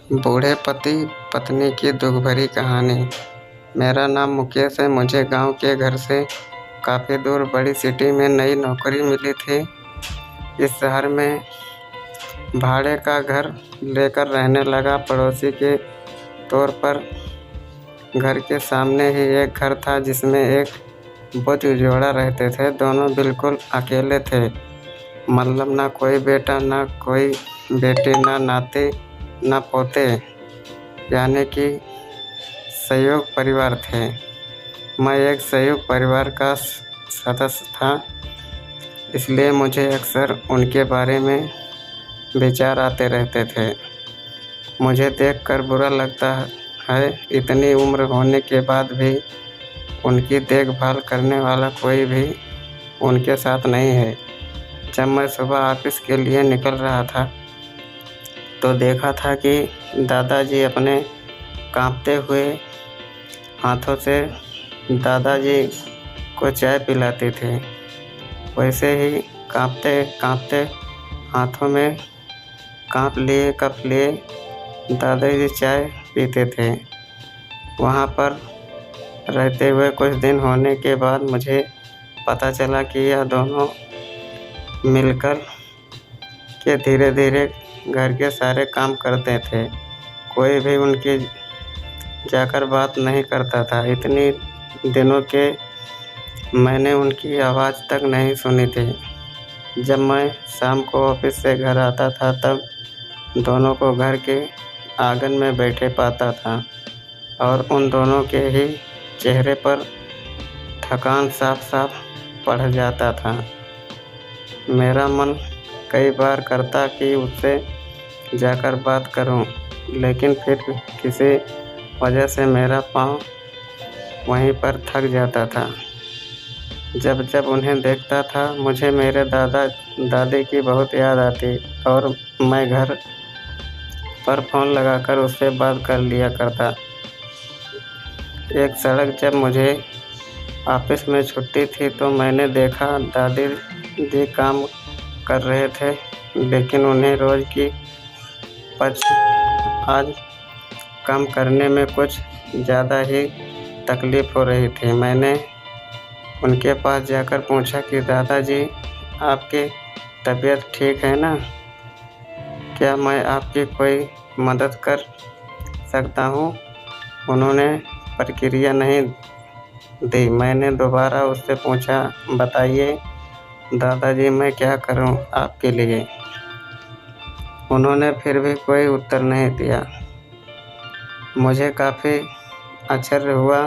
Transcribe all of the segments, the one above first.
बूढ़े पति पत्नी की दुख भरी कहानी। मेरा नाम मुकेश है। मुझे गांव के घर से काफ़ी दूर बड़ी सिटी में नई नौकरी मिली थी। इस शहर में भाड़े का घर लेकर रहने लगा। पड़ोसी के तौर पर घर के सामने ही एक घर था जिसमें एक बुजुर्ग जोड़ा रहते थे। दोनों बिल्कुल अकेले थे, मतलब ना कोई बेटा, ना कोई बेटी, ना नाती, ना पोते, यानी कि संयुक्त परिवार थे। मैं एक संयुक्त परिवार का सदस्य था, इसलिए मुझे अक्सर उनके बारे में विचार आते रहते थे। मुझे देखकर बुरा लगता है, इतनी उम्र होने के बाद भी उनकी देखभाल करने वाला कोई भी उनके साथ नहीं है। जब मैं सुबह ऑफिस के लिए निकल रहा था तो देखा था कि दादाजी अपने कांपते हुए हाथों से दादाजी को चाय पिलाते थे। वैसे ही कांपते कांपते हाथों में कप लिए दादाजी चाय पीते थे। वहाँ पर रहते हुए कुछ दिन होने के बाद मुझे पता चला कि यह दोनों मिलकर के धीरे धीरे घर के सारे काम करते थे। कोई भी उनकी जाकर बात नहीं करता था। इतनी दिनों के मैंने उनकी आवाज़ तक नहीं सुनी थी। जब मैं शाम को ऑफिस से घर आता था तब दोनों को घर के आंगन में बैठे पाता था और उन दोनों के ही चेहरे पर थकान साफ साफ पड़ जाता था। मेरा मन कई बार करता कि उससे जाकर बात करूं, लेकिन फिर किसी वजह से मेरा पाँव वहीं पर थक जाता था। जब जब उन्हें देखता था मुझे मेरे दादा दादी की बहुत याद आती और मैं घर पर फ़ोन लगाकर उससे बात कर लिया करता। एक सड़क जब मुझे ऑफिस में छुट्टी थी तो मैंने देखा दादी जी काम कर रहे थे, लेकिन उन्हें रोज़ की पच आज काम करने में कुछ ज़्यादा ही तकलीफ़ हो रही थी। मैंने उनके पास जाकर पूछा कि दादाजी, आपकी तबीयत ठीक है ना? क्या मैं आपकी कोई मदद कर सकता हूँ? उन्होंने प्रतिक्रिया नहीं दी। मैंने दोबारा उससे पूछा, बताइए दादाजी, मैं क्या करूँ आपके लिए? उन्होंने फिर भी कोई उत्तर नहीं दिया। मुझे काफ़ी आश्चर्य हुआ।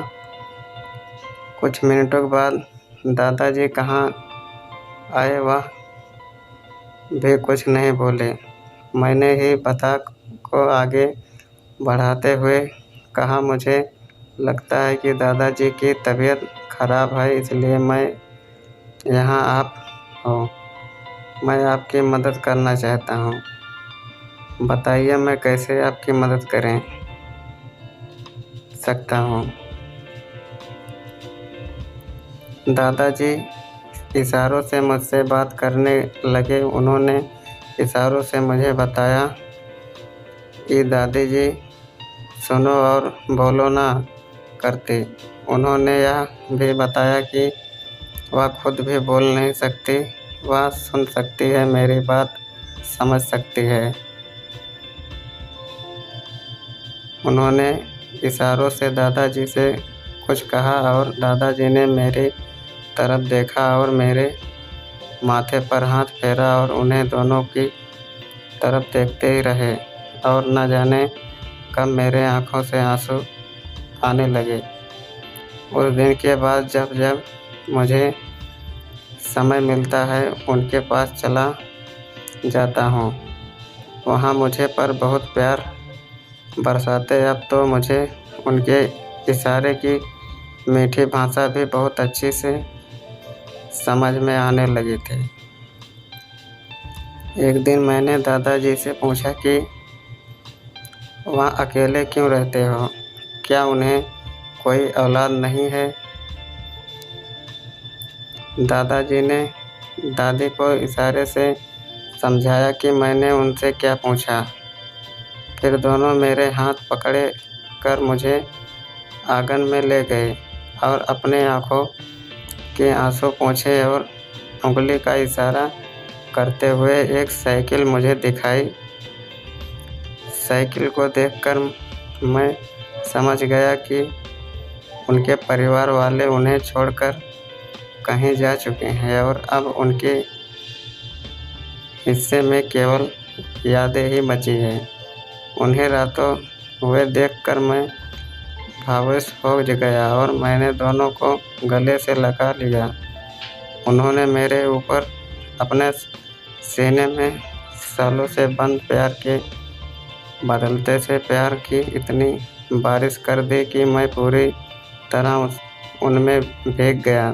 कुछ मिनटों के बाद दादाजी कहाँ आए, वह भी कुछ नहीं बोले। मैंने ही बात को आगे बढ़ाते हुए कहा, मुझे लगता है कि दादाजी की तबीयत खराब है, इसलिए मैं यहाँ आप हो। मैं आपकी मदद करना चाहता हूँ। बताइए मैं कैसे आपकी मदद कर सकता हूँ? दादाजी इशारों से मुझसे बात करने लगे। उन्होंने इशारों से मुझे बताया कि दादी जी सुनो और बोलो ना करती। उन्होंने यह भी बताया कि वह खुद भी बोल नहीं सकती, वह सुन सकती है, मेरी बात समझ सकती है। उन्होंने इशारों से दादाजी से कुछ कहा और दादाजी ने मेरी तरफ देखा और मेरे माथे पर हाथ फेरा और उन्हें दोनों की तरफ देखते ही रहे और न जाने कब मेरे आँखों से आंसू आने लगे। उस दिन के बाद जब जब मुझे समय मिलता है उनके पास चला जाता हूँ। वहाँ मुझे पर बहुत प्यार बरसाते। अब तो मुझे उनके इशारे की मीठी भाषा भी बहुत अच्छी से समझ में आने लगी थी। एक दिन मैंने दादाजी से पूछा कि वहाँ अकेले क्यों रहते हो? क्या उन्हें कोई औलाद नहीं है? दादाजी ने दादी को इशारे से समझाया कि मैंने उनसे क्या पूछा। फिर दोनों मेरे हाथ पकड़े कर मुझे आंगन में ले गए और अपने आँखों के आंसू पोंछे और उंगली का इशारा करते हुए एक साइकिल मुझे दिखाई। साइकिल को देखकर मैं समझ गया कि उनके परिवार वाले उन्हें छोड़कर कहीं जा चुके हैं और अब उनके हिस्से में केवल यादें ही बची हैं। उन्हें रातों हुए देखकर मैं भावुक हो गया और मैंने दोनों को गले से लगा लिया। उन्होंने मेरे ऊपर अपने सीने में सालों से बंद प्यार के बदलते से प्यार की इतनी बारिश कर दी कि मैं पूरी तरह उनमें भीग गया।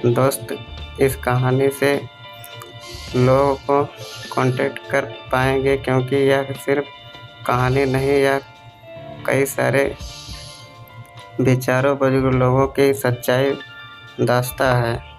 दोस्त, इस कहानी से लोगों को कांटेक्ट कर पाएंगे क्योंकि यह सिर्फ कहानी नहीं, यह कई सारे विचारों बुजुर्ग लोगों की सच्चाई दास्तां है।